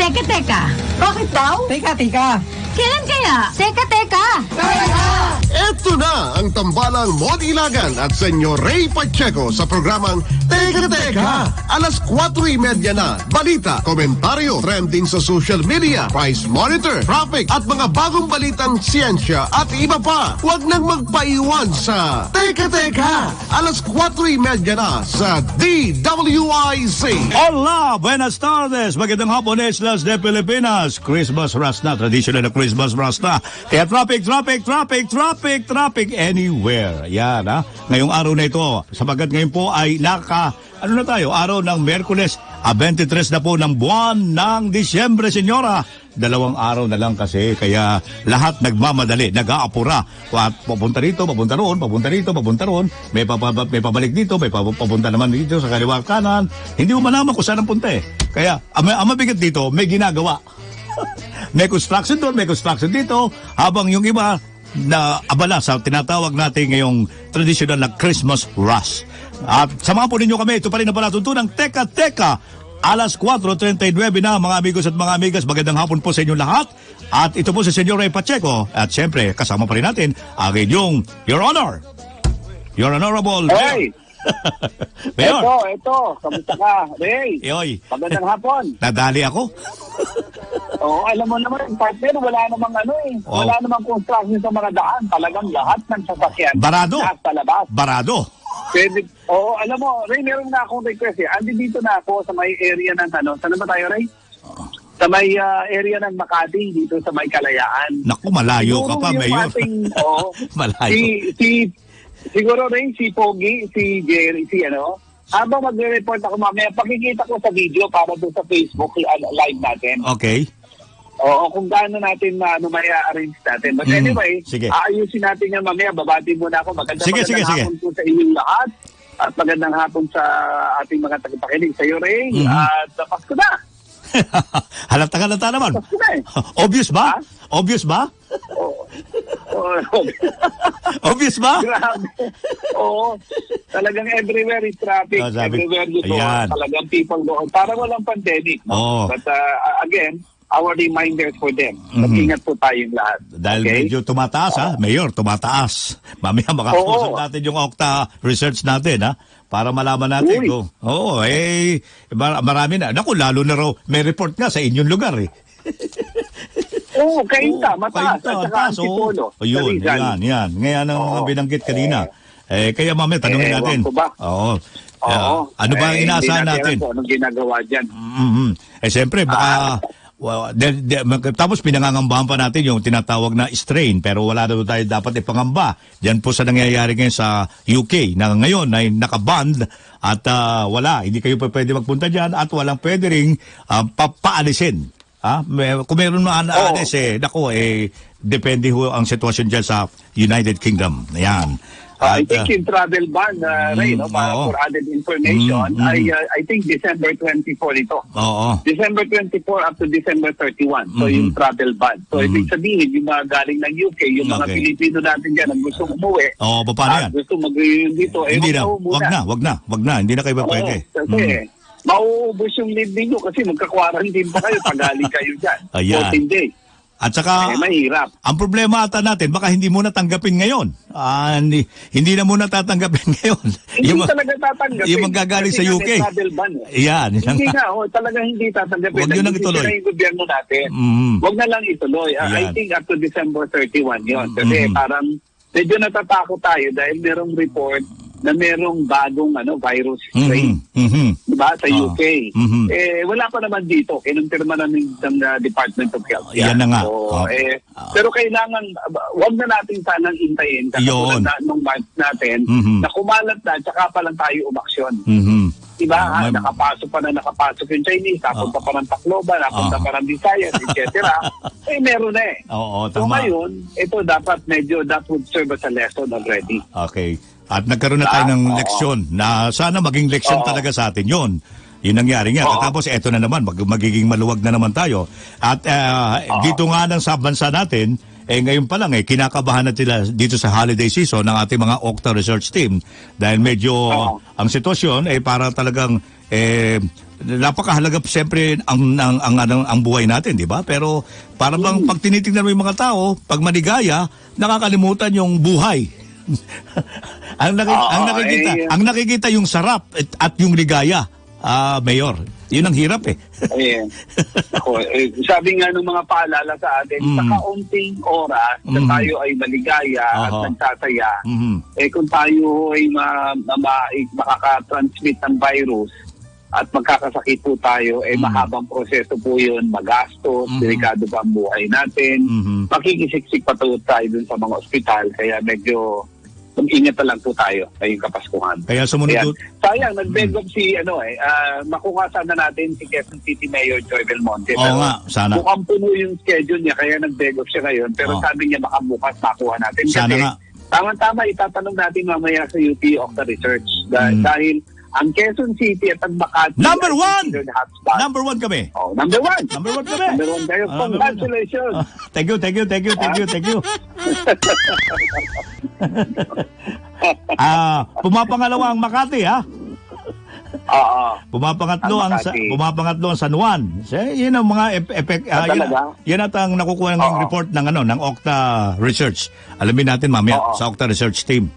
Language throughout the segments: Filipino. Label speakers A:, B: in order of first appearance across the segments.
A: Teka.
B: Bakit daw?
C: Teka.
A: Kailan kaya?
B: Teka!
D: Ito na ang tambalang Mod Ilagan at Senyor Ray Pacheco sa programang Teka. Alas 4:30 na. Balita, komentaryo, trending sa social media, price monitor, traffic at mga bagong balitang siyensya at iba pa. Huwag nang magpaiwan sa Teka. Alas 4:30 na sa DWIC.
E: Hola, buenas tardes. Magandang hapon, Islas de Pilipinas. Christmas rush na, traditional na Christmas rush na. Kaya traffic anywhere. Yan, ha? Ngayong araw na ito, sapagat ngayon po ay araw ng Miyerkules, 23 na po ng buwan ng Disyembre, senyora. 2 araw na lang kasi, kaya lahat nagmamadali, nag-aapura. At papunta rito, papunta roon. May pabalik dito, may papunta naman dito sa kaliwa kanan. Hindi mo malaman kung saan ang punta eh. Kaya, ang mabigat dito, may ginagawa. May construction doon, may construction dito, habang yung iba na abala sa tinatawag natin ngayong traditional na Christmas rush. At samahan po ninyo kami, ito pa rin ang palatuntunang Teka. Alas 4:39 na mga amigos at mga amigas, magandang hapon po sa inyong lahat. At ito po si Senyor Ray Pacheco. At syempre, kasama pa rin natin ang inyong Your Honor, Your Honorable
F: Hey!
E: Mayor.
F: Ito. Kamusta ka, Ray?
E: Yoy.
F: Magandang hapon.
E: Nadali ako.
F: Oo, alam mo naman, partner, wala namang
E: Wow.
F: Wala namang construction sa mga daan. Talagang lahat ng sasakyan.
E: Barado.
F: Nasa labas.
E: Barado.
F: Pwede, alam mo, Ray, meron na akong request eh. Andi dito na ako sa may area ng saan ba tayo, Ray? Sa may area ng Makati, dito sa may Kalayaan.
E: Naku, malayo ka pa, Mayor. Malayo.
F: Siguro rin si Pogi, si Jerry, habang magre-report ako mamaya, pakikita ko sa video para doon sa Facebook live natin.
E: Okay.
F: Oo, kung gaano natin may arrange natin. But anyway,
E: sige.
F: Aayusin natin yan mamaya. Babati muna ako. Magandang hapon po sa inyong lahat. At magandang hapon sa ating mga tagapakinig. Sa iyo, Ray. At Pasko na.
E: Halata naman.
F: Pasko na eh.
E: Obvious ba?
F: Ha?
E: Obvious ba? Obvious ba?
F: Grabe. Oo. Talagang everywhere is traffic. Everywhere you go. Talagang people go. Parang walang pandemic. No? But again, our reminders for them. Mag-ingat po tayong lahat.
E: Dahil medyo tumataas, ha? Mayor, tumataas. Mamaya makakusap natin yung Okta research natin, ha? Para malaman natin kung... marami na. Naku, lalo na raw, may report nga sa inyong lugar, eh.
F: Oo, Cainta, mataas. At saka Antipolo.
E: Yun. Ngayon ang mga binanggit kanina. Kaya mamaya, tanungin natin. Oo. Ano ba ang inaasahan natin?
F: Anong ginagawa dyan?
E: Siyempre, baka... tapos pinangangambahan pa natin yung tinatawag na strain, pero wala na tayo dapat ipangamba. Diyan po sa nangyayari ngayon sa UK na ngayon ay nakaband at hindi kayo pa pwede magpunta dyan at walang pwede ring papaalisin. Kung meron maalis depende ho ang sitwasyon dyan sa United Kingdom. Ayan.
F: I think in travel ban, Ray, for added information, I think December 24 ito. December 24 up to December 31. So yung travel ban. So ibig sabihin, yung mga galing ng UK, yung mga Pilipino natin dyan ang gusto umuwi,
E: paano yan?
F: gusto mag-reunion dito,
E: wag na. Hindi na kayo pwede.
F: Kasi mauubos yung leave ninyo kasi magka-quarantine pa kayo pag galing kayo dyan. 14 days.
E: At saka,
F: mahirap.
E: Ang problema ata natin, baka hindi mo na tanggapin ngayon. Hindi na muna tatanggapin ngayon.
F: Hindi talaga tatanggapin.
E: Yung magagaling sa UK.
F: Yan. Hindi nga, talaga hindi tatanggapin.
E: Huwag yun lang ituloy.
F: Yung gobyerno natin. Huwag na lang ituloy. I think up to December 31 yun. Kasi parang medyo natatakot tayo dahil merong report na merong bagong virus strain. Diba? Sa UK. Wala pa naman dito. Kinumpirma na ng Department of Health.
E: Yan na nga.
F: Pero kailangan, wag na natin sanang intayin. Katulad nung March natin, na kumalat na, tsaka pa lang tayo umaksyon. Diba? Nakapasok yung Chinese, napunta pa ng Tacloban, napunta pa ng Visayas, etc. Meron na eh. So ngayon, ito that would serve as a lesson already.
E: Okay. At nagkaroon na tayo ng leksyon na sana maging leksyon talaga sa atin yun. Yun nangyari nga. Tapos eto na naman, magiging maluwag na naman tayo. At dito nga sa bansa natin, ngayon pa lang kinakabahan na sila dito sa holiday season ng ating mga Okta research team. Dahil medyo ang sitwasyon para talagang napakahalaga siyempre ang buhay natin, di ba? Pero para bang pag tinitingnan mo yung mga tao, pag maligaya, nakakalimutan yung buhay. ang nakikita yung sarap at yung ligaya, Mayor. Yun ang hirap eh.
F: Ayan. Ako, sabi nga ng mga paalala sa atin, sa kaunting oras na tayo ay maligaya at nagsasaya, kung tayo ay makaka-transmit ng virus at magkakasakit po tayo, mahabang proseso po yun, magastos, delikado pa ang buhay natin, makikisiksik pa tayo dun sa mga ospital, kaya medyo ingat na lang po tayo ngayong Kapaskuhan.
E: Kaya sumunod.
F: Sayang, nag-beg up si, makuha sana natin si Quezon City Mayor Joy Belmonte.
E: Oo nga, sana.
F: Mukhang puno yung schedule niya, kaya nag-beg up siya ngayon. Pero sabi niya, baka bukas makuha natin.
E: Sana
F: kasi,
E: nga.
F: Tama-tama, itatanong natin mamaya sa UP of the Research. Dahil ang Quezon City at ang Makati
E: Number one!
F: Hotspot.
E: Number one kami.
F: Oh, number one!
E: Number one kami.
F: Number one kayo. Congratulations!
E: Thank you. Pumapangalawa ang Makati, ha? Pumapangatlo ang San Juan. Yan ang mga yan at ang nakukuha ng report ng Octa Research. Alamin natin mamaya sa Octa Research team.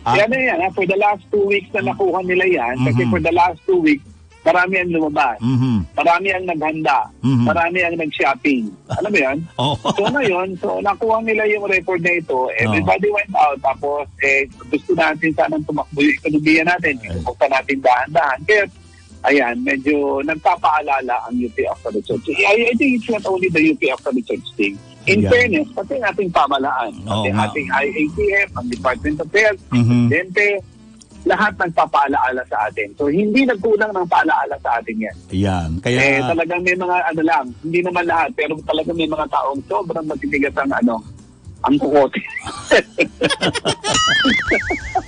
F: Yan. For the last 2 weeks na nakuha nila yan, kasi for the last 2 weeks, marami ang lumabas. Marami ang naghanda. Marami ang nag-shopping. Alam mo yan? So ngayon, nakuha nila yung record na ito. Everybody went out. Tapos, gusto natin sanang tumakbo yung ekonomiya natin. Buksan natin dahan-dahan. Kaya, ayan, medyo nagpapaalala ang UP of the Research. I think it's not only the UP of the Research thing. In fairness, pati ang ating pamalaan. Pati ating IATF, ang Department of Health, DENTE, lahat nagpapaalaala sa atin. So, hindi nagkulang ng paalaala sa atin yan.
E: Yan. Kaya...
F: talagang may mga hindi naman lahat, pero talagang may mga taong sobrang matitigas ang kukote.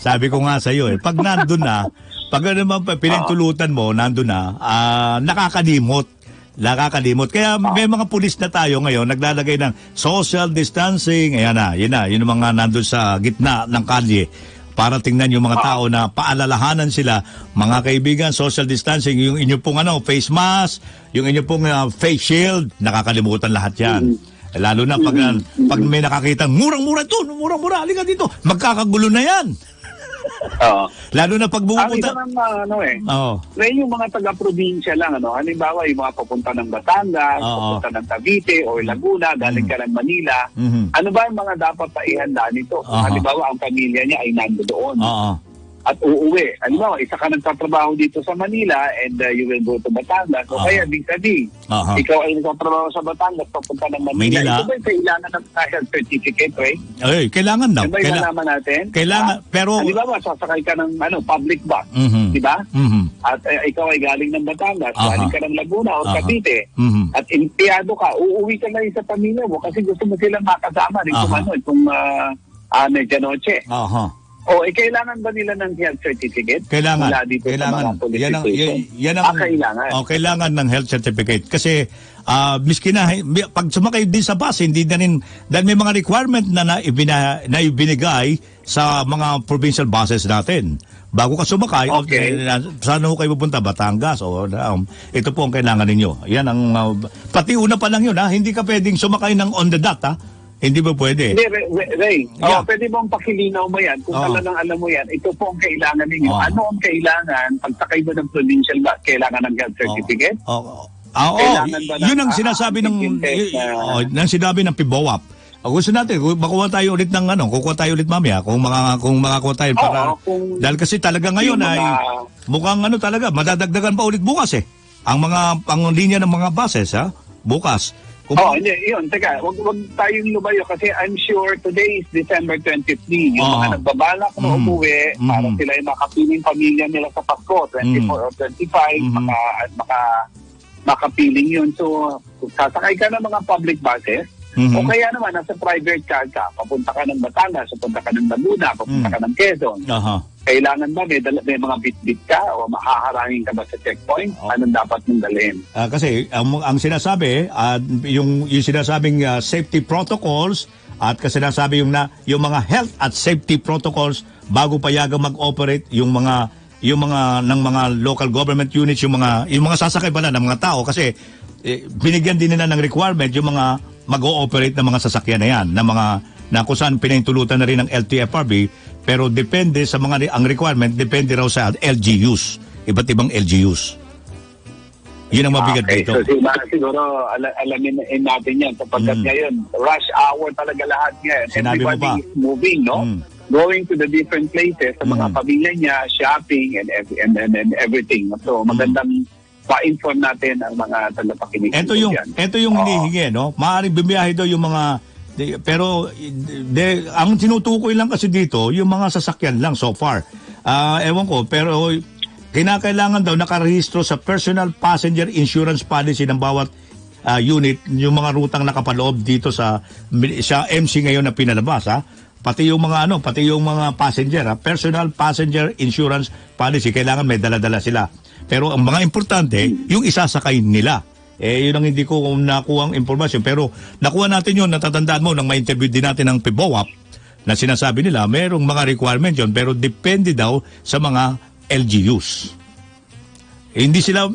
E: Sabi ko nga sa iyo, pag nandun na, pag naman pinintulutan mo, nandun na, nakakalimot. Kaya may mga pulis na tayo ngayon, naglalagay ng social distancing. Ayan na, yun ang mga nandun sa gitna ng kalye. Para tingnan yung mga tao na paalalahanan sila, mga kaibigan, social distancing, yung inyo pong face mask, yung inyo pong face shield, nakakalimutan lahat yan. Lalo na pag may nakakita, murang-mura ito, murang-mura, halika dito, magkakagulo na yan. Lalo na pag bumupunta.
F: Yung mga taga-probinsya lang, halimbawa yung mga papunta ng Batangas, papunta ng Cavite o Laguna, galing ka ng Manila, ano ba yung mga dapat paihanda nito? Halimbawa ang pamilya niya ay nandoon at uuwi. Halimbawa, isa ka nagtatrabaho dito sa Manila and you will go to Batangas. O kaya, ikaw ay nagtatrabaho sa Batangas, papunta ng Manila. Ito ba yung kailangan ng health certificate, right?
E: Ay, kailangan na.
F: Ito ba yung nalaman natin?
E: Kailangan, pero...
F: Halimbawa, sasakay ka ng public bus, di ba? At ikaw ay galing ng Batangas, galing ka ng Laguna o Cavite, at empleyado ka, uuwi ka na rin sa pamilya mo kasi gusto mo silang makasama rin kung medianoche. Kailangan ba nila ng health certificate?
E: Kailangan.
F: Mula dito
E: kailangan.
F: Sa mga police
E: kailangan. Kailangan ng health certificate. Kasi, miski na, pag sumakay din sa bus, hindi na rin, dahil may mga requirement na ibinigay sa mga provincial buses natin. Bago ka sumakay, saan ho kayo pupunta? Batangas. Ito po ang kailangan ninyo. Yan ang, pati una pa lang yun, hindi ka pwedeng sumakay ng on the dot, Hindi ba pwede?
F: Hindi, Ray. Pwede bang pakilinaw mo yan? Kung talagang alam mo yan, ito po ang kailangan ninyo. Ano ang kailangan? Pagtakay mo ng provincial bus, kailangan ng health certificate?
E: Yun ang sinasabi ng sinabi ng PIBOAP. Gusto natin, makuha tayo ulit ng kukuha tayo ulit mamaya kung makakuha tayo para dahil kasi talaga ngayon ay mukhang talaga madadagdagan pa ulit bukas ang linya ng mga buses bukas.
F: Yun. Teka, wag tayong lumayo kasi I'm sure today is December 23. Yung mga nagbabalak na umuwi para sila ay makapiling pamilya nila sa Pasko, 24 or 25, makapiling yun. So, sasakay ka ng mga public buses, o kaya naman, nasa private car ka, papunta ka ng Batangas, papunta ka ng Laguna, papunta ka ng Quezon. Kailangan ba may mga bit-bit ka o mahaharangin ka ba sa checkpoint? Anong dapat mong dalhin?
E: Kasi ang sinasabi, yung sinasabing safety protocols at kasi sinasabi yung mga health at safety protocols bago payagang mag-operate yung mga yung mga ng mga local government units, yung mga sasakay pala ng mga tao kasi binigyan din nila ng requirement yung mga mag-ooperate ng mga sasakyan na yan, na kung saan pinahintulutan na rin ng LTFRB, pero depende sa ang requirement, depende raw sa LGUs, iba't ibang LGUs. Yun ang mabigat dito.
F: So siguro alamin natin yan sapagkat ngayon, rush hour talaga lahat ngayon. Everybody is moving, no? Going to the different places, sa mga pamilya niya, shopping and everything. So magandang pa-inform natin ang mga tagapakinig.
E: Ito yung hinihingi, no? Maaaring bumiyahe daw yung mga pero ang tinutukoy lang kasi dito yung mga sasakyan lang so far. Ewan ko, pero kinakailangan daw nakarehistro sa personal passenger insurance policy ng bawat unit yung mga rutang nakapaloob dito sa MC ngayon na pinalabas, ha? Pati yung mga passenger, personal passenger insurance policy, kailangan may dala-dala sila. Pero ang mga importante, yung isasakay nila. Yun ang hindi ko nakuha ang impormasyon. Pero nakuha natin yun, natatandaan mo, nang ma-interview din natin ng PBOAP, na sinasabi nila, merong mga requirement yun, pero depende daw sa mga LGUs. Hindi sila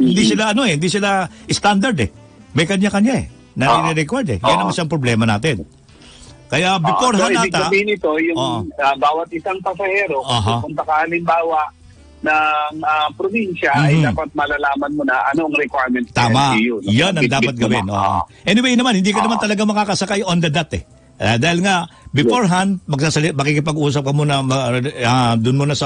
E: standard May kanya-kanya na required Yan ang isang problema natin. Kaya before
F: so ibig sabihin nito, yung bawat isang pasahero, kung halimbawa ng probinsya, ay dapat malalaman mo na anong requirements.
E: Tama.
F: LGU, no?
E: Yan ang dapat gawin. Anyway naman, hindi ka naman talaga makakasakay on the dot dahil nga, beforehand, makikipag-usap ka muna, doon muna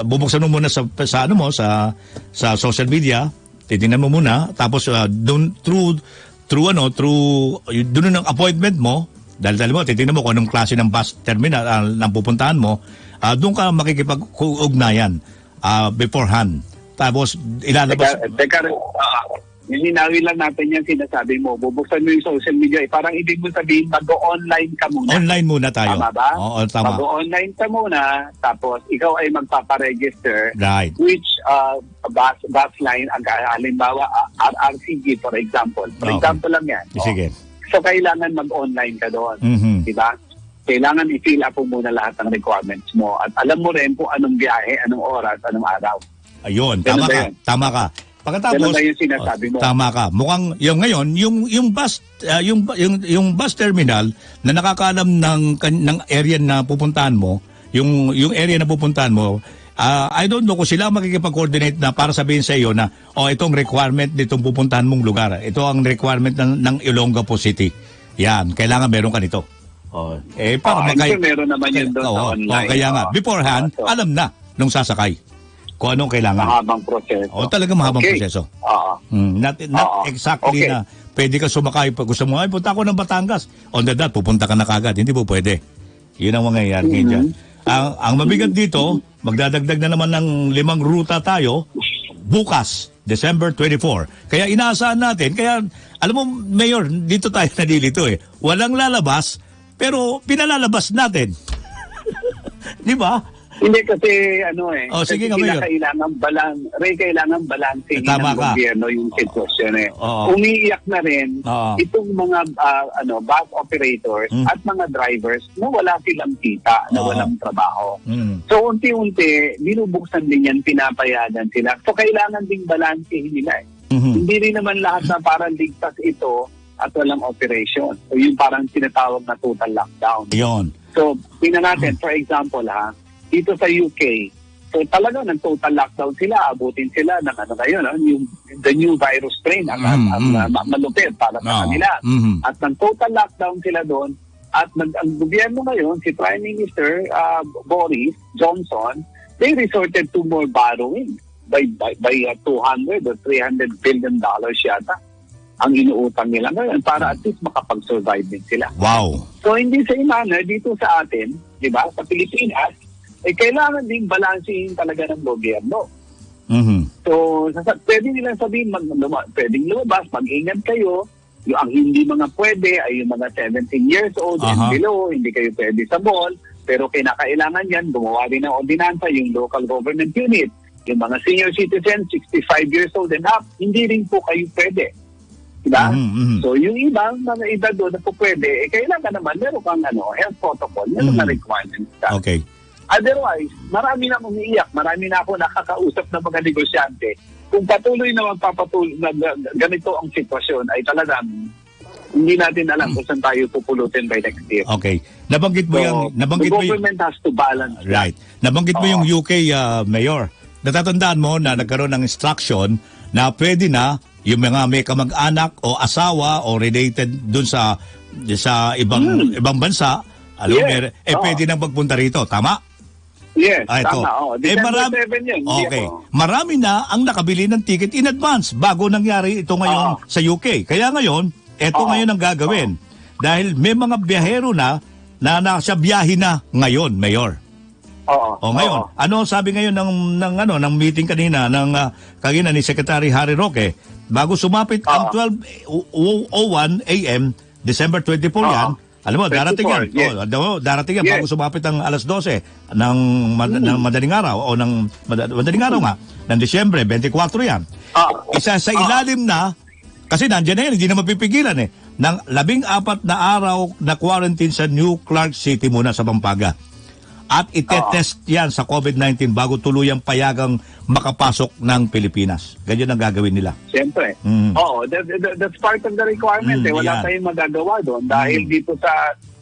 E: bubuksan mo muna sa social media, titingnan mo muna, tapos doon through doon ng appointment mo, dahil mo, titingnan mo kung anong klase ng bus terminal ng pupuntahan mo, doon ka makikipag-ugnayan beforehand. Tapos, ilalabas...
F: Teka, ninawin lang natin yan sinasabi mo. Bubuksan mo yung social media. Parang ibig mo sabihin, mag-online ka muna.
E: Online muna tayo.
F: Tama ba?
E: Oo, tama.
F: Mag-online ka muna, tapos ikaw ay magpaparegister.
E: Right.
F: Which bus line, halimbawa, RRCG, for example. For example lang yan.
E: Sige.
F: So, kailangan mag-online ka doon. Diba? Kailangan i-fill up mo muna lahat ng requirements mo. At alam mo rin kung anong biyahe, anong oras, anong araw.
E: Ayun, tama ka. Pagkatapos,
F: yung sinasabi mo.
E: Tama ka. Mukhang yung ngayon, yung bus terminal na nakakaalam ng area na pupuntahan mo, yung area na pupuntahan mo, I don't know kung sila makikipag-coordinate na para sabihin sa iyo na itong requirement nitong pupuntahan mong lugar. Ito ang requirement ng Olongapo City. Yan, kailangan meron ka nito.
F: Meron naman yun doon sa online.
E: Kaya nga, beforehand, alam na nung sasakay kung anong kailangan.
F: Mahabang proseso.
E: Talaga mahabang proseso. Not exactly na pwede ka sumakay pag gusto mo, punta ako ng Batangas. On the dot, pupunta ka na kagad. Hindi po pwede. Yun ang mangyayari dyan. Ang mabigat dito, magdadagdag na naman ng 5 ruta tayo bukas, December 24. Kaya inaasahan natin, alam mo, Mayor, dito tayo nalilito Walang lalabas, pero pinalalabas natin. Di ba?
F: Hindi kasi
E: sige nga, Mayor.
F: kailangan balansin ng gobyerno yung sitwasyon Umiiyak na rin itong mga bus operators at mga drivers na wala silang kita, na walang trabaho. So unti-unti, binubuksan din yan, pinapayagan sila. So kailangan ding balansin nila Hindi rin naman lahat na parang ligtas ito at walang operation. So yung parang tinatawag na total lockdown.
E: Yun.
F: So tingnan natin, for example dito sa UK, so talaga ng total lockdown sila, abutin sila ng the new virus strain ang malupit para sa kanila. At ng total lockdown sila doon, at ang gobyerno ngayon, si Prime Minister Boris Johnson, they resorted to more borrowing by 200 or 300 billion dollars yata ang inuutang nila ngayon para at least makapag-survive din sila.
E: Wow!
F: So hindi sa manner dito sa atin, di ba, sa Pilipinas, kailangan ding balansin talaga ng gobyerno. So, pwede nilang sabihin, pwedeng lumabas, mag-ingat kayo. Ang hindi mga pwede ay yung mga 17 years old and below, hindi kayo pwede sa mall. Pero kinakailangan yan, gumawa rin ng ordinansa yung local government unit. Yung mga senior citizens, 65 years old and up, hindi rin po kayo pwede. Diba? So, yung ibang mga edad doon na po pwede, kailangan naman meron kang health protocol, meron na requirements.
E: Okay.
F: Otherwise, marami na umiiyak, marami na ako nakakausap ng mga negosyante. Kung patuloy na magpapatuloy na ganito ang sitwasyon, ay talagang hindi natin alam kung saan tayo pupulutin by next year.
E: Okay. Nabanggit mo
F: the government has to balance.
E: Right. Nabanggit mo yung UK mayor. Natatandaan mo na nagkaroon ng instruction na pwede na yung mga may kamag-anak o asawa o related dun sa ibang bansa, pwede nang magpunta rito. Tama?
F: Yes,
E: ito.
F: tama. December 7 yun.
E: Okay. Marami na ang nakabili ng ticket in advance bago nangyari ito ngayon sa UK. Kaya ngayon, ito ngayon ang gagawin. Dahil may mga biyahero na nasa biyahe na ngayon, Mayor. Ngayon, ano sabi ngayon ng meeting kanina ni Secretary Harry Roque, bago sumapit ang 12:01 AM, December 24 yan, alam mo, darating yan.
F: Yes.
E: Darating yan bago sumapit ang alas 12 ng madaling araw o ng madaling araw nga, ng Disyembre 24 yan. Isa sa ilalim na, kasi nandiyan na yan, hindi na mapipigilan ng 14 na araw na quarantine sa New Clark City muna sa Pampanga. At itetest yan sa COVID-19 bago tuluyang payagang makapasok ng Pilipinas. Ganyan ang gagawin nila.
F: Siyempre. That's part of the requirement. Wala tayong magagawa doon dahil dito sa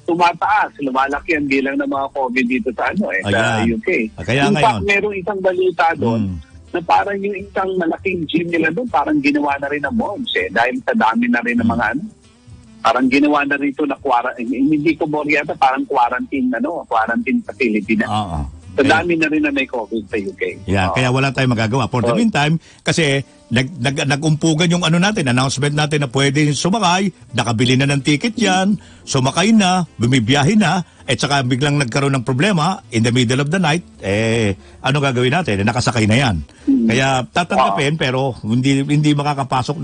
F: tumataas, lumalaki ang bilang ng mga COVID dito sa sa UK.
E: Kaya
F: in fact,
E: ngayon,
F: merong isang balita doon na parang yung isang malaking gym nila doon, parang ginawa na rin ng malls dahil sa dami na rin ng mga parang ginawa na rito na hindi ko yata parang quarantine facility na. Sa dami na rin na may COVID sa UK.
E: Kaya wala tayong magagawa. For the meantime, kasi nag-umpugan yung announcement natin na pwede sumakay, nakabili na ng ticket yan, sumakay na, bumibiyahe na, at saka biglang nagkaroon ng problema in the middle of the night, ano gagawin natin? Nakasakay na yan. Kaya tatanggapin, pero hindi makakapasok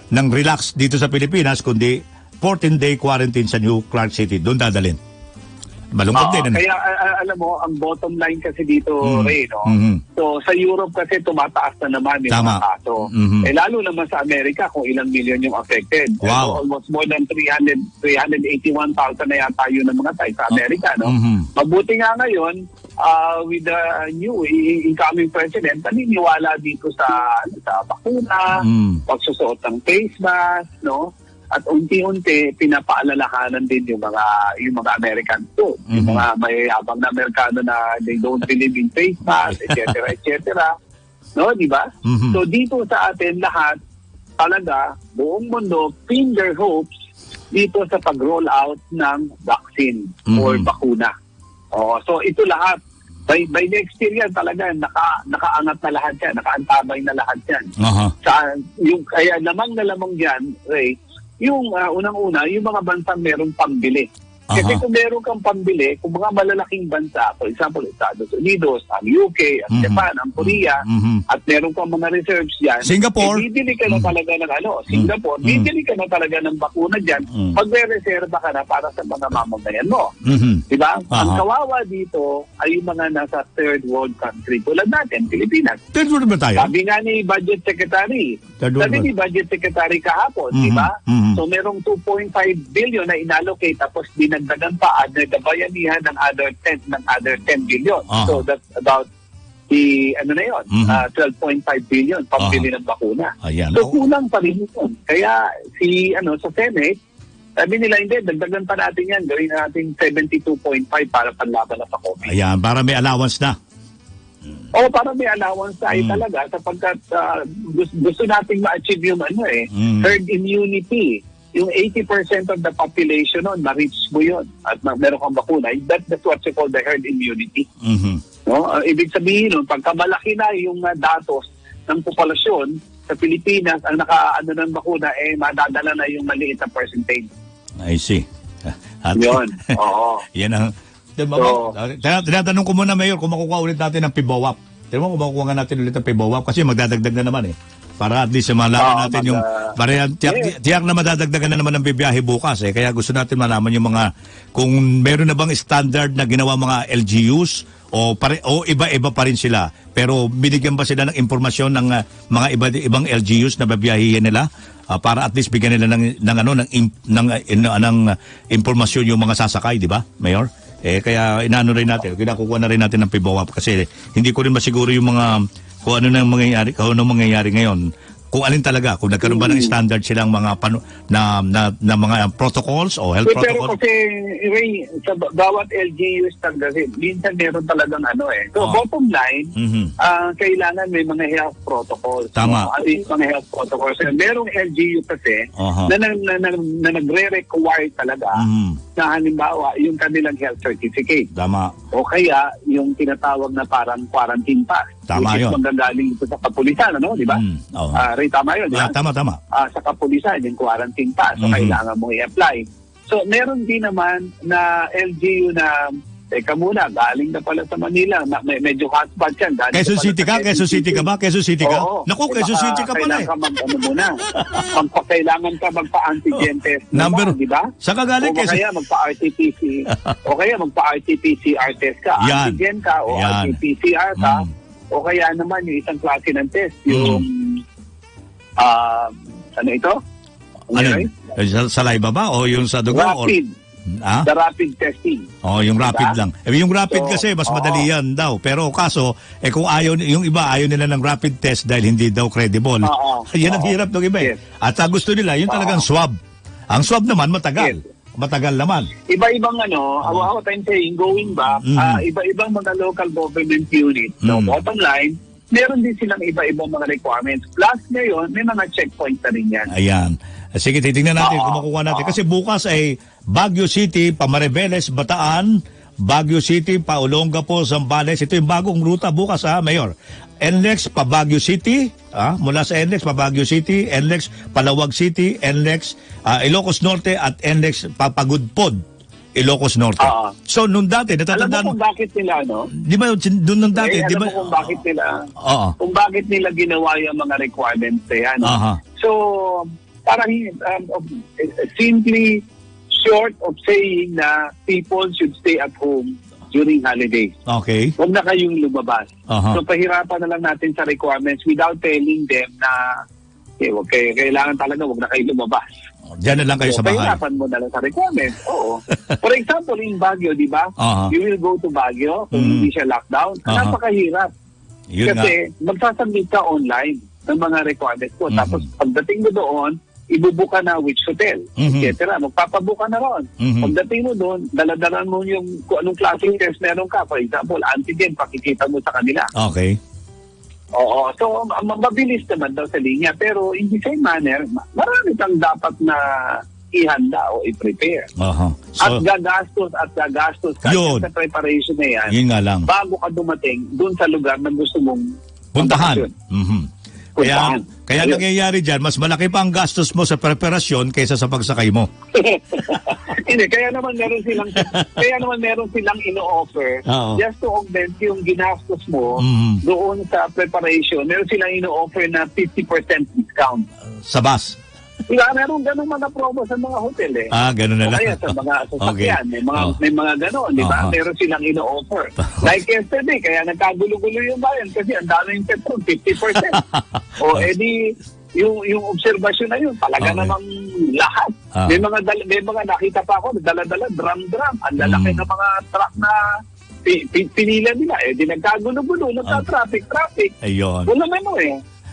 E: ng relax dito sa Pilipinas, kundi 14-day quarantine sa New Clark City. Doon dadalhin. Malungkot din.
F: Kaya alam mo, ang bottom line kasi dito, Ray, no? So sa Europe kasi tumataas na naman yung mga kaso. Lalo naman sa Amerika kung ilang million yung affected.
E: Wow.
F: Almost more than 381,000 na yata yun ng mga tayo sa Amerika. No? Mabuti nga ngayon, with the new incoming president, naniniwala dito sa bakuna, pagsusuot ng face mask, no? At unti-unti pinapaalalahanan din yung mga American too. Yung mga mayayabang na Amerikano na they don't believe in face mask, etc. No, di ba? So dito sa atin lahat talaga buong mundo pin their hopes dito sa pag-roll out ng vaccine or bakuna. So ito lahat by next year yan talaga nakaangat na lahat yan, nakaantabay na lahat yan. Sa yung kaya lamang na lamang diyan, Ray, yung unang-una, yung mga bansang merong pambili. Kasi kung meron kang pambili, kung mga malalaking bansa, for example, Estados Unidos, ang UK, ang Japan, ang Korea, at meron kang mga reserves dyan,
E: Singapore,
F: bibili ka na talaga ng Singapore, bibili ka na talaga ng bakuna dyan, magre-reserva ka na para sa mga mamamayan mo. Diba? Ang kawawa dito ay yung mga nasa third world country, tulad natin, Pilipinas.
E: Third world ba tayo?
F: Sabi nga ni Budget Secretary, kahapon, diba? So merong 2.5 billion na inallocate tapos dinagdagan pa nagbayanihan ng other 10 billion. So that's about the 12.5 billion pambili ng bakuna. So kulang pa rin yun. Kaya sa Senate, sabi nila hindi, dagdagan pa natin yan, gawin natin 72.5 para panlaban na sa COVID.
E: Ayan, para may allowance na.
F: Para may allowance tayo talaga sapagkat gusto nating ma-achieve yung herd immunity. Yung 80% of the population ma-reach mo yun at meron kang bakuna. That's what you call the herd immunity. No? Ibig sabihin nun, pagka malaki na yung datos ng populasyon sa Pilipinas, ang naka-ano ng bakuna, madadala na yung maliit na percentage.
E: I see.
F: Yun. Oo.
E: Yan ang... Tinatanong ko muna, Mayor, kung makukuha ulit natin ng PIBOWAP. Tignan mo kung makukuha nga natin ulit ng PIBOWAP kasi magdadagdag na naman para at least malaman natin yung tiyak na madadagdagan na naman ng bibiyahe bukas kaya gusto natin malaman yung mga kung meron na bang standard na ginawa mga LGUs o iba-iba pa rin sila pero binigyan ba sila ng impormasyon ng mga ibang LGUs na babiyahihin nila para at least bigyan nila ng impormasyon yung mga sasakay, di ba, Mayor? Kaya inaano rin natin, kinakukuha na rin natin ng PIBOAP kasi hindi ko rin masiguro yung mga kung ano mangyayari ngayon. Kung alin talaga, kung nagkaroon ba ng standard silang mga na mga protocols o health
F: Pero
E: protocols.
F: kasi, Ray, sa bawat LGU standard, minsan meron talagang So, bottom line, kailangan may mga health protocols.
E: Tama.
F: At least mga health protocols. Merong LGU kasi na nagre-require talaga na halimbawa yung kanilang health certificate.
E: Tama.
F: O kaya yung tinatawag na parang quarantine pass.
E: Tama
F: which is
E: yun.
F: manggagaling ito sa kapulisan, ano? Di ba? Ray, tama yun, di ba?
E: Tama.
F: Sa kapulisan, yung quarantine pass. So, kailangan mong i-apply. So, meron din naman na LGU na, teka muna, galing na pala sa Manila. Medyo hotspot yan.
E: Quezon City ka? Quezon City ka ba? Quezon City ka?
F: Oo.
E: Naku, Quezon City ka pala eh.
F: Kailangan ka magpa-antigen test. Di ba?
E: Sa kagaling
F: o kaya magpa-RT-PCR test ka.
E: Yan.
F: Antigen ka o
E: Yan.
F: RT-PCR ka. O kaya naman yung isang klase ng test. Yung, ano ito?
E: Ano? Sa saliva ba? O yung sa dugo?
F: Rapid. The rapid testing.
E: Yung rapid
F: diba?
E: lang. Yung rapid
F: So,
E: kasi mas madali yan daw. Pero kaso, kung yung iba ayaw nila ng rapid test dahil hindi daw credible. Yan ang hirap ng iba eh.
F: Yes.
E: At gusto nila, yung talagang swab. Ang swab naman matagal.
F: Yes.
E: Matagal naman.
F: Iba-ibang what I'm saying, going back, iba-ibang mga local government units. So, bottom line, meron din silang iba-ibang mga requirements. Plus, ngayon, may mga checkpoints na rin yan.
E: Ayan. Sige, titingnan natin, kumukuha natin. Kasi bukas ay Baguio City, Pamaribeles, Bataan, Baguio City, Olongapo, Zambales. Ito yung bagong ruta bukas, Mayor. NLEX pa Baguio City, mula sa NLEX pa Baguio City, NLEX Palawag City, NLEX Ilocos Norte at NLEX Papagudpod, Ilocos Norte. So nung dati natatandaan
F: alam mo kung bakit nila
E: di ba doon nung dati di ba
F: alam mo kung bakit nila kung bakit nila ginawa yung mga requirements na yan. So parang simply short of saying na people should stay at home during holidays.
E: Okay.
F: Huwag na kayong lumabas. So pahirapan na lang natin sa requirements without telling them na kailangan talaga huwag na kayo lumabas.
E: Diyan na lang kayo sa bahay.
F: Pahirapan mo na lang sa requirements. Oo. For example, in Baguio, di ba? You will go to Baguio kung hindi siya lockdown. Napakahirap. Kasi magsasubmit ka online ng mga requirements ko. Tapos pagdating mo doon, ibubuka na which hotel, etc. Magpapabuka na ron. Pagdating mo doon, daladalan mo yung kung anong klaseng test meron ka. For example, antigen, pakikita mo sa kanila.
E: Okay.
F: Oo. So, mabilis naman daw sa linya. Pero in the same manner, marami kang dapat na ihanda o i-prepare. So, at gagastos ka sa preparation na yan.
E: Yun nga lang.
F: Bago ka dumating doon sa lugar na gusto mong
E: puntahan. Kaya nangyayari dyan, mas malaki pa ang gastos mo sa preparasyon kaysa sa pagsakay mo.
F: Hindi, kaya naman meron silang ino-offer just to augment yung ginastos mo doon sa preparation. Meron silang ino-offer na 50% discount.
E: Sa bus?
F: Diba, meron ganun mga promo sa mga hotel eh.
E: Ganun na lang.
F: Kaya sa mga sasakyan, may mga ganun, di ba? Meron silang ino-offer. Like yesterday, kaya nagkagulo-gulo yung bayan kasi ang dami yung petrol, 50%. edi, yung obserbasyon na yun, talaga namang lahat. May mga nakita pa ako, dala-dala, drum. Ang lalaki ng mga truck na pinila nila. Di nagkagulo-gulo, nagka-traffic.
E: Ayun.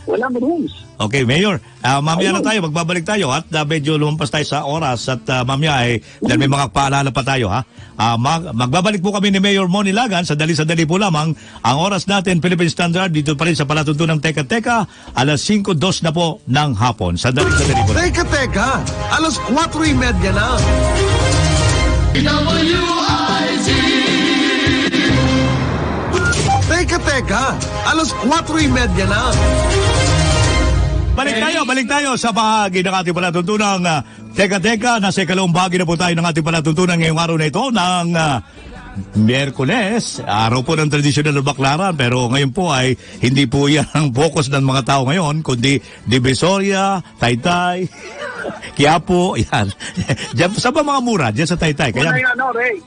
F: Walang rules.
E: Okay, Mayor. Mamaya na tayo, magbabalik tayo at medyo lumampas tayo sa oras at mamaya dahil may mga paalala pa tayo magbabalik po kami ni Mayor Moni Lagan sa dali po lamang. Ang oras natin, Philippine Standard, dito pa rin sa palatuntunang Teka Teka, alas 5:02 na po ng hapon. Sa dali po.
D: Teka, alas 4:30 na. Teka, alas 4:30 na.
E: Balik tayo sa bahagi ng ating palatuntunang Teka, nasa ikalawang bahagi na po tayo ng ating palatuntunan ngayong araw na ito ng Miyerkules, araw po ng tradisyonal na baklaran, pero ngayon po ay hindi po yan ang focus ng mga tao ngayon, kundi Divisoria, Taytay, Quiapo, yan. Diyan, sa mga mura, diyan sa Taytay.
F: Kaya, Ray.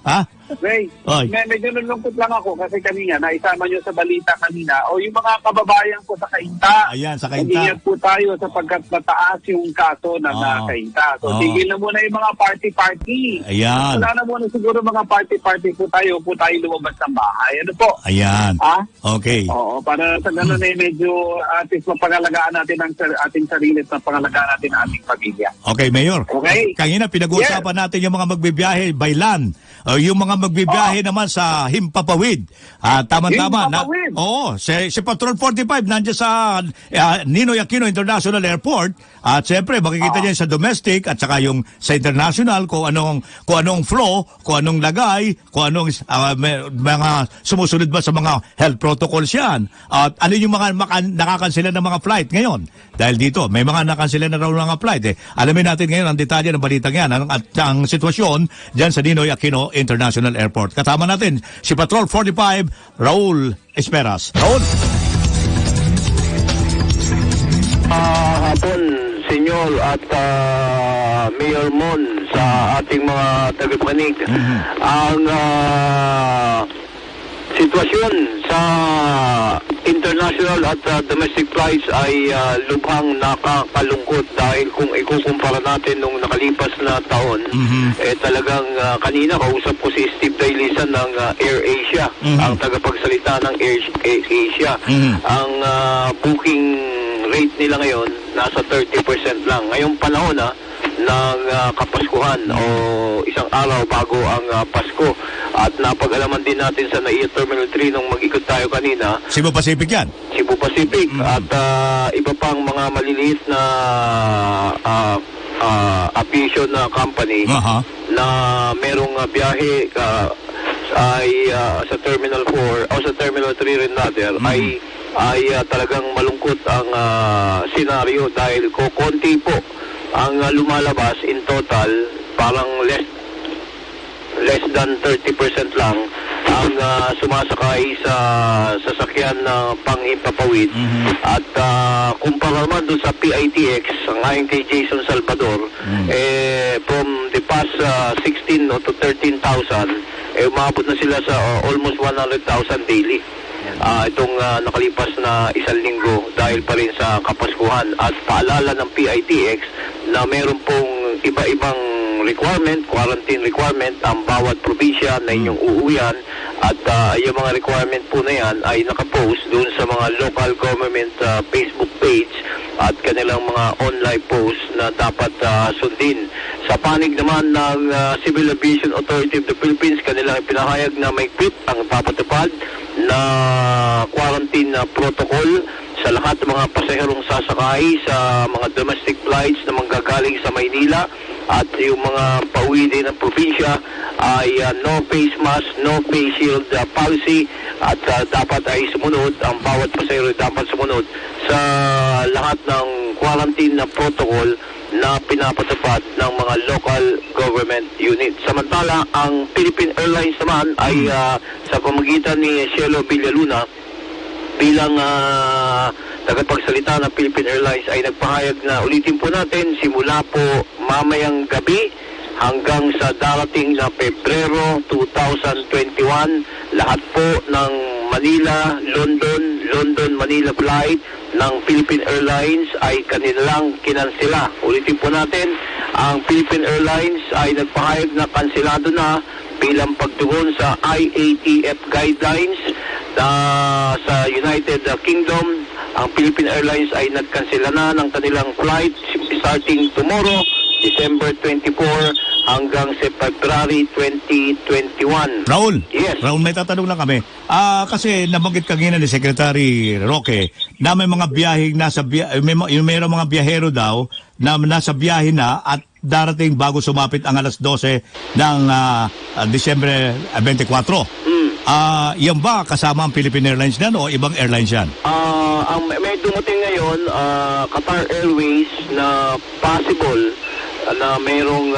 F: Ray,
E: Oy.
F: medyo nalungkot lang ako kasi kanina, naisama nyo sa balita kanina, o yung mga kababayan ko sa Cainta.
E: Ayan, sa Cainta.
F: Nag-ingat po tayo sapagkat mataas yung kaso na Cainta. So, tigil na muna yung mga party-party.
E: Ayan.
F: Wala na muna siguro mga party-party po tayo lumabas ng bahay. Ano po?
E: Ayan. Okay.
F: Oo, para sa ganun medyo at least mapangalagaan natin ang ating sarili at mapangalagaan natin ang ating pamilya.
E: Okay, Mayor.
F: Okay.
E: Kanina pinag-uusapan natin yung mga magbibiyahe by land. Yung mga magbibiyahe naman sa Himpapawid. Tama-tama.
F: Himpapawid.
E: Si Patrol 45 nandiyan sa Ninoy Aquino International Airport. At siyempre, makikita niya sa domestic at saka yung sa international kung anong flow, kung anong lagay, kung anong mga sumusunod ba sa mga health protocols yan. At ano yung mga nakakansela ng mga flight ngayon. Dahil dito, may mga nakansela na raw ng mga flight. Alamin natin ngayon ang detalye ng balitang yan at ang sitwasyon dyan sa Ninoy Aquino International Airport. Kasama natin si Patrol 45, Raul Esperas. Raul!
A: Hapon, Senyor at Mayor Mon sa ating mga tagapakinig. Ang sitwasyon sa international at domestic flights ay lubhang nakakalungkot dahil kung ikukumpara natin nung nakalipas na taon, talagang kanina kausap ko si Steve Dailisan ng AirAsia, ang tagapagsalita ng AirAsia. Ang booking rate nila ngayon nasa 30% lang. Ngayong panahon ng Kapaskuhan o isang araw bago ang Pasko. At napag-alaman din natin sa NAIA Terminal 3 nung mag-ikot tayo kanina.
E: Cebu Pacific yan?
A: Cebu Pacific. At iba pang mga maliliit na aviation na company na merong biyahe ay sa Terminal 4 o sa Terminal 3 rin natin ay talagang malungkot ang senaryo dahil konti po ang lumalabas in total, parang less than 30% lang ang sumasakay sa sasakyan na pang-Himpapawid. At kumpara naman doon sa PITX, ngayon kay Jason Salvador, from the past 16 to 13,000, umabot na sila sa almost 100,000 daily. Itong nakalipas na isang linggo dahil pa rin sa Kapaskuhan. At paalala ng PITX na meron pong iba-ibang requirement, quarantine requirement ang bawat probinsya na inyong uuwian. At yung mga requirement po na yan ay nakapost doon sa mga local government Facebook page at kanilang mga online post na dapat sundin. Sa panig naman ng Civil Aviation Authority of the Philippines, kanilang pinahayag na may quit ang papatupad na quarantine protocol sa lahat ng mga pasaherong sasakay sa mga domestic flights na manggagaling sa Maynila at yung mga pauwi din ng probinsya ay no face mask, no face shield policy at dapat ay sumunod, ang bawat pasahero dapat sumunod sa lahat ng quarantine na protocol na pinapatupad ng mga local government unit. Samantala, ang Philippine Airlines naman ay sa pamagitan ni Cielo Villaluna bilang tagapagsalita ng Philippine Airlines ay nagpahayag na ulitin po natin simula po mamayang gabi hanggang sa darating na Pebrero 2021, lahat po ng Manila, London-Manila flight ng Philippine Airlines ay kanilang kinansela. Ulitin po natin, ang Philippine Airlines ay nagpahayag na kanselado na bilang pagtugon sa IATF guidelines sa United Kingdom. Ang Philippine Airlines ay nagkansela na ng kanilang flight starting tomorrow, December 24 hanggang sa February 2021.
E: Raul,
A: Yes.
E: Raul, may tatanong lang kami. Kasi nabanggit kanina ni Secretary Roque na may mga biyaheng mayroong mga biyahero daw na nasa biyahe na at darating bago sumapit ang alas 12 ng Disyembre 24. Yan ba kasama ang Philippine Airlines yan o ibang airlines yan?
A: May dumating ngayon, Qatar Airways na possible na merong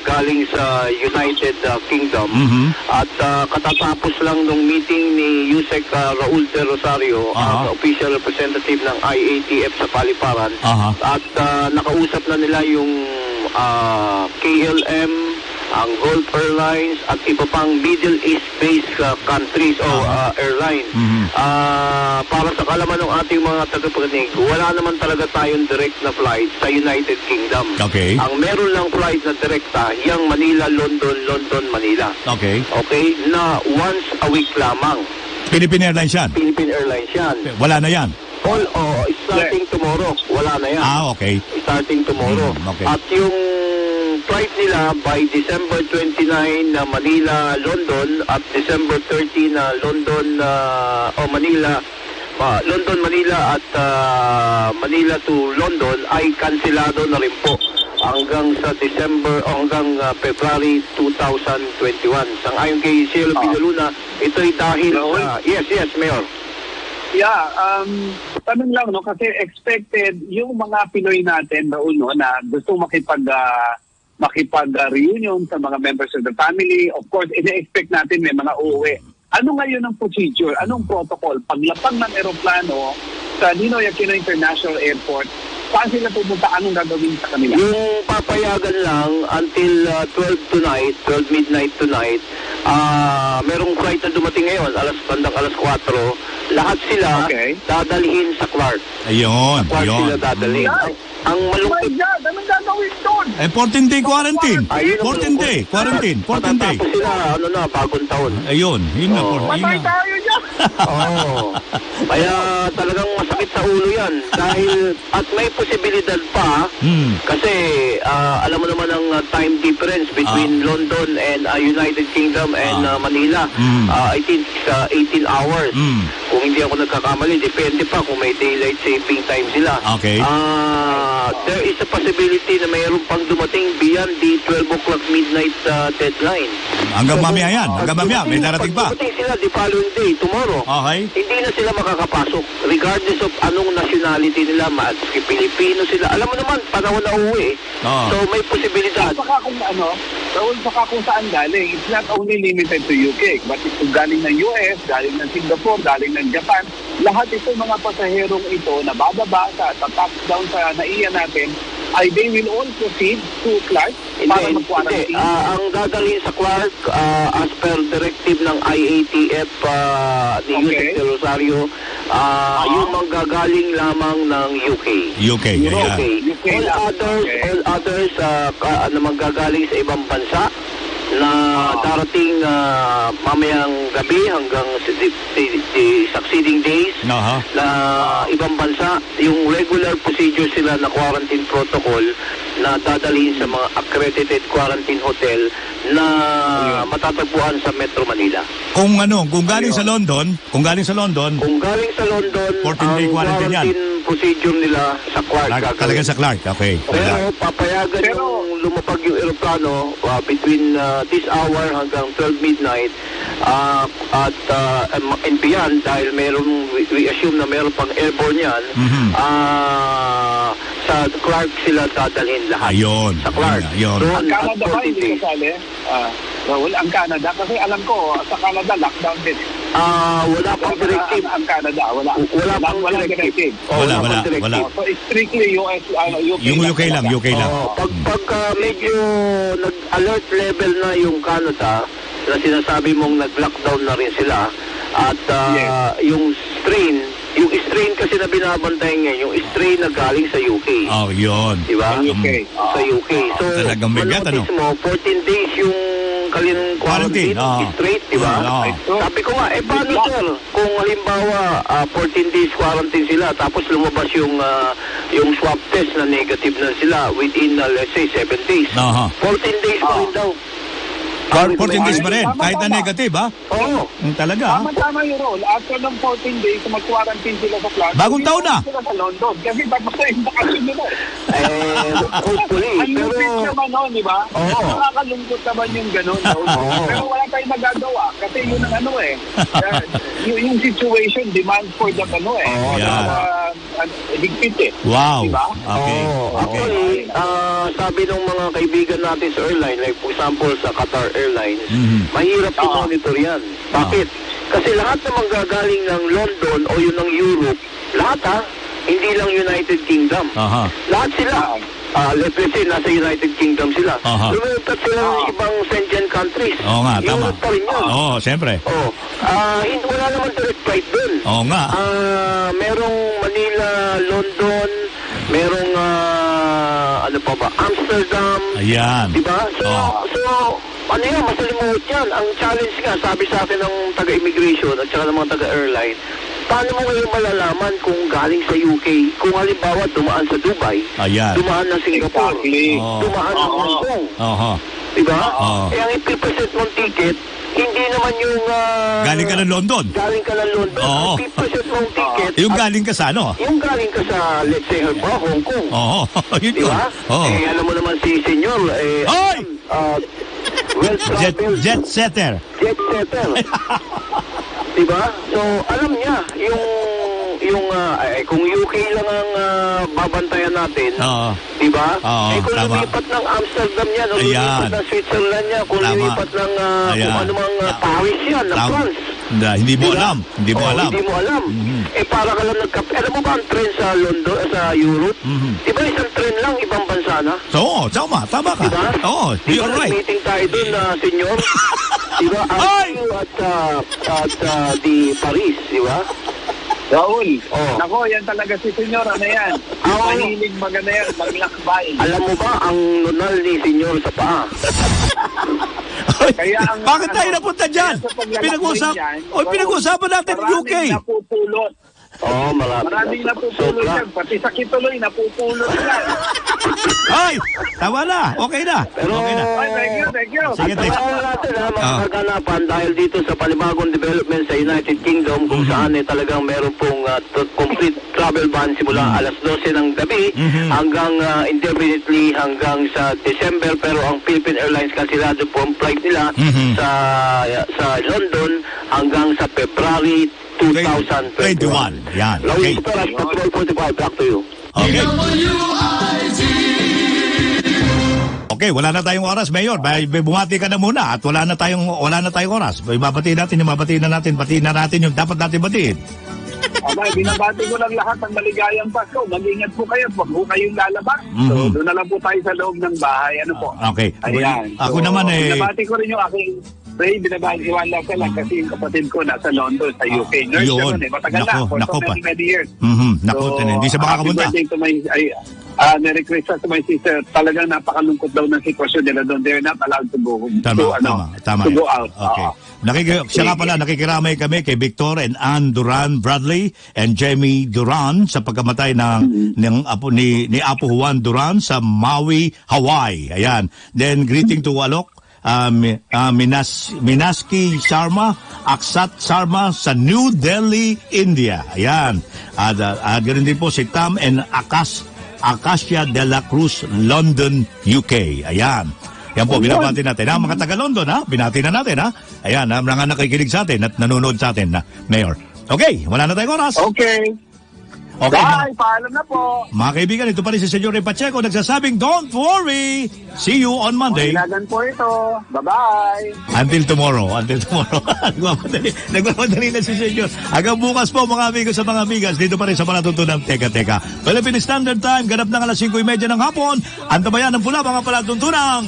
A: galing sa United Kingdom. At katatapos lang nung meeting ni Yusek Raul de Rosario, ang official representative ng IATF sa Paliparan. At nakausap na nila yung KLM, ang Gulf Airlines at iba pang Middle East-based countries o airlines. Para sa kalaman ng ating mga tagapakinig, wala naman talaga tayong direct na flight sa United Kingdom.
E: Okay.
A: Ang meron lang flight na direkta, yung Manila, London, London, Manila.
E: Okay.
A: Okay, na once a week lamang.
E: Philippine Airlines yan?
A: Philippine Airlines yan.
E: Wala na yan?
A: Starting tomorrow, wala na yan.
E: Okay.
A: Starting tomorrow.
E: Okay.
A: At yung flight nila by December 29 na Manila, London at December 30 na London Manila, London, Manila at Manila to London ay kansilado na rin po hanggang sa hanggang February 2021. Sang-ayon kay Cielo Pinaluna, ito'y dahil yes, Mayor.
F: Yeah, tanong lang, no, kasi expected yung mga Pinoy natin na gusto makipag-reunion sa mga members of the family. Of course, ina-expect natin may mga uuwi. Ano ngayon ang procedure? Anong protocol? Paglapag ng eroplano sa Ninoy Aquino International Airport, saan sila pupunta? Anong gagawin sa kanila?
A: Yung papayagan lang until 12 midnight tonight, merong flight na dumating ngayon, alas 4, lahat sila dadalhin sa Clark.
E: Ayun.
A: Sa Clark sila dadalhin. Ang malungkot.
F: Anong gagawin doon?
E: 14-day quarantine. 14-day quarantine. 14 day.
A: Matapos sila, bagong taon.
E: Ayun. Yun na.
F: Patay tayo dyan!
A: Kaya talagang masakit sa ulo yan. Dahil, at may posibilidad pa, kasi alam mo naman ang time difference between London and United Kingdom and Manila. I think 18 hours. Kung hindi ako nagkakamali, depende pa kung may daylight saving time sila.
E: Okay.
A: There is a possibility na mayroon pang dumating beyond the 12 o'clock midnight deadline.
E: Hanggang mamaya yan. Hanggang mamaya. May darating pa.
A: Dumating sila the following day, tomorrow.
E: Okay.
A: Hindi na sila makakapasok regardless of anong nationality nila, maski Pilipino sila. Alam mo naman, panahon na uwi. So may posibilidad.
F: Saka kung saan galing, it's not only limited to UK, but kung galing ng US, galing ng Singapore, galing ng Japan, lahat ito mga pasaherong ito na bababa sa touchdown sa NAIA natin, ay they will all proceed to Clark para mag-quarantine.
A: Ang dadalhin sa Clark, as per directive ng IATF ni Yusek de Rosario, yung manggagaling lamang ng UK.
E: UK.
A: All others na manggagaling sa ibang bansa na darating mamayang gabi hanggang succeeding days na ibang bansa, yung regular procedure sila na quarantine protocol na dadalhin sa mga accredited quarantine hotel na matatagpuan sa Metro Manila.
E: Kung galing sa London, 14-day quarantine yan.
A: Procedure nila sa Clark.
E: Talaga sa Clark, okay.
A: Pero papayagan yung lumapag yung aeroplano between this hour hanggang 12 midnight and beyond, dahil we assume na meron pang airborne yan, sa Clark sila dadalhin lahat.
E: Ayun.
A: Sa Clark.
E: Ayun.
F: Ang Canada ba hindi kasali? Raul, ang Canada, kasi alam ko, sa Canada, lockdown din.
A: Wala pang directive.
F: Ang Canada, wala directive.
E: Wala.
F: So, strictly US, UK.
E: Yung UK lang.
A: Pag medyo nag-alert level na yung Canada, na sinasabi mong nag-lockdown na rin sila, at yung strain kasi na binabantayan ngayon, yung strain na galing sa UK.
E: Yun.
A: Diba? Sa UK. So,
E: talagang bigat,
A: mo, 14 days yung kalinong quarantine straight, diba? Sabi ko nga, paano sir? Kung halimbawa, 14 days quarantine sila, tapos lumabas yung swab test na negative na sila within, let's say, 7 days. 14 days pa rin daw.
E: 14 days pa rin, kahit na negative, ha?
A: Oo.
E: Talaga, ha?
F: Tama yung role. After ng 14 days, mag-quarantine sila sa Clark.
E: Bagong taon na.
F: Sila sa London. Kasi tapos na yung bakasyon nila.
A: Hopefully.
F: Ang lupit naman noon, di ba? Nakakalungkot naman yung gano'n. Pero wala tayong magagawa. Kasi yun ang yung situation demands for the higpit eh.
E: Wow.
F: Diba?
E: Okay.
A: Actually, sabi ng mga kaibigan natin sa airline, like for example sa Qatar Airlines, mahirap i-monitor yan. Bakit? Kasi lahat na manggagaling ng London o yun ng Europe, lahat hindi lang United Kingdom. Lahat sila. let's say, nasa United Kingdom sila. Lumipat sila ng ibang Schengen countries.
E: Oo nga, tama.
A: Europe pa rin yun.
E: Oo, siyempre.
A: Wala naman direct flight dun.
E: Oo nga.
A: Merong Manila, London, merong, ano pa ba, Amsterdam.
E: Ayan.
A: Diba? So, ano yan, masalimuot yan. Ang challenge nga, sabi sa akin ng taga-immigration at saka ng mga taga-airline, paano mo ngayon malalaman kung galing sa UK, kung halimbawa dumaan sa Dubai, dumaan ng Singapore, dumaan ng Hong Kong. Diba? Eh, ang ipipresent mong ticket, hindi naman yung...
E: galing ka ng London.
A: Galing ka ng London. Ang ipipresent mong ticket...
E: Yung galing ka sa ano?
A: Yung galing ka sa, let's say, Hong Kong.
E: Yun yun.
A: Diba? Eh, alam mo naman si Senyor,
E: Jet setter.
A: Jet setter. Diba? So, alam niya, kung UK lang ang babantayan natin, diba? Kung lumipat ng Amsterdam yan, kung lumipat ng Switzerland yan, kung lumipat ng kung anumang Paris yan, ng France.
E: Hindi mo alam. Hindi mo alam.
A: Eh, para ka lang alam mo ba ang trend sa London, sa Europe? Diba isang trend lang, ibang bansa na?
E: Oo, tama ka.
A: Diba?
E: Oo, you're right.
A: Meeting tayo dun, senyor. Diba? At di Paris, diba?
F: Raul, nako, yan talaga si Senyor, ano yan? Mahilig maganda yan, maglakbay.
A: Alam mo ba ang nunal ni Senyor sa paa?
F: Kaya ang,
E: bakit tayo napunta dyan? Pinag-uusapan natin UK.
F: Maraming napupulot. Maraming napupulot yan. Pati sa kituloy, napupulot yan.
E: Ay! Tawa na. Okay na. Okay na.
F: Thank you.
E: Sige, thanks.
A: Natin mga kaganapan dahil dito sa panibagong development sa United Kingdom kung saan talagang meron pong complete travel ban simula alas 12 ng gabi hanggang indefinitely hanggang sa December, pero ang Philippine Airlines kansilado po ang flight nila sa London hanggang sa February 2021.
E: Yan.
A: Luis Perez, Patrol 45, back to you.
E: Okay. Okay, wala na tayong oras, Mayor. Bumati ka na muna at wala na tayong oras. Babatiin na natin yung dapat natin batiin.
F: Binabati ko lang lahat ng maligayang Pasko. Mag-ingat po kayo. Huwag po kayong lalabas. So, doon na lang po tayo sa loob ng bahay. Ano po?
E: Okay.
F: Ayan.
E: Ako naman
F: binabati ko rin yung aking binabaliwala ko lang kasi yung kapatid ko nasa London, sa UK. Nurse yun. Matagal na. For so many years.
E: Hindi siya makakapunta.
F: Happy birthday to my... Merry Christmas to my sister. Talagang napakalungkot daw ng sitwasyon nila doon. They're not allowed to go
E: Tama.
F: To go out.
E: Okay. Siya nga pala, nakikiramay kami kay Victor and Ann Duran Bradley and Jamie Duran sa pagkamatay ng apo ni Apo Juan Duran sa Maui, Hawaii. Ayan. Then greeting to Alok, Minaski Sharma, Aksat Sharma sa New Delhi, India. Ayan. At ganoon din po si Tam and Acacia de la Cruz, London, UK. Ayan. Yan po, binabati natin. Mga taga-London, binati na natin, Ayan, mga nakikinig sa atin at nanonood sa atin, Mayor. Okay, wala na tayong oras.
F: Okay. Bye, paalam na po.
E: Mga kaibigan, ito pa rin si Senyor Ray Pacheco nagsasabing, don't worry. See you on Monday.
F: Ilagan po ito. Bye-bye.
E: Until tomorrow. Nagmamadali na si Senyor. Hanggang bukas po, mga amigos sa mga amigas, dito pa rin sa palatuntunan Teka. Philippine Standard Time, ganap ng alas 5:30 ng hapon. Antabayan ng pula, mga palatuntunang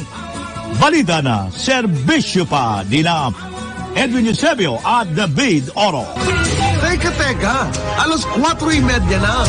E: balita na, serbisyo pa, Dina Edwin Eusebio at The Bid Oro.
D: Teka, alas 4:30 na.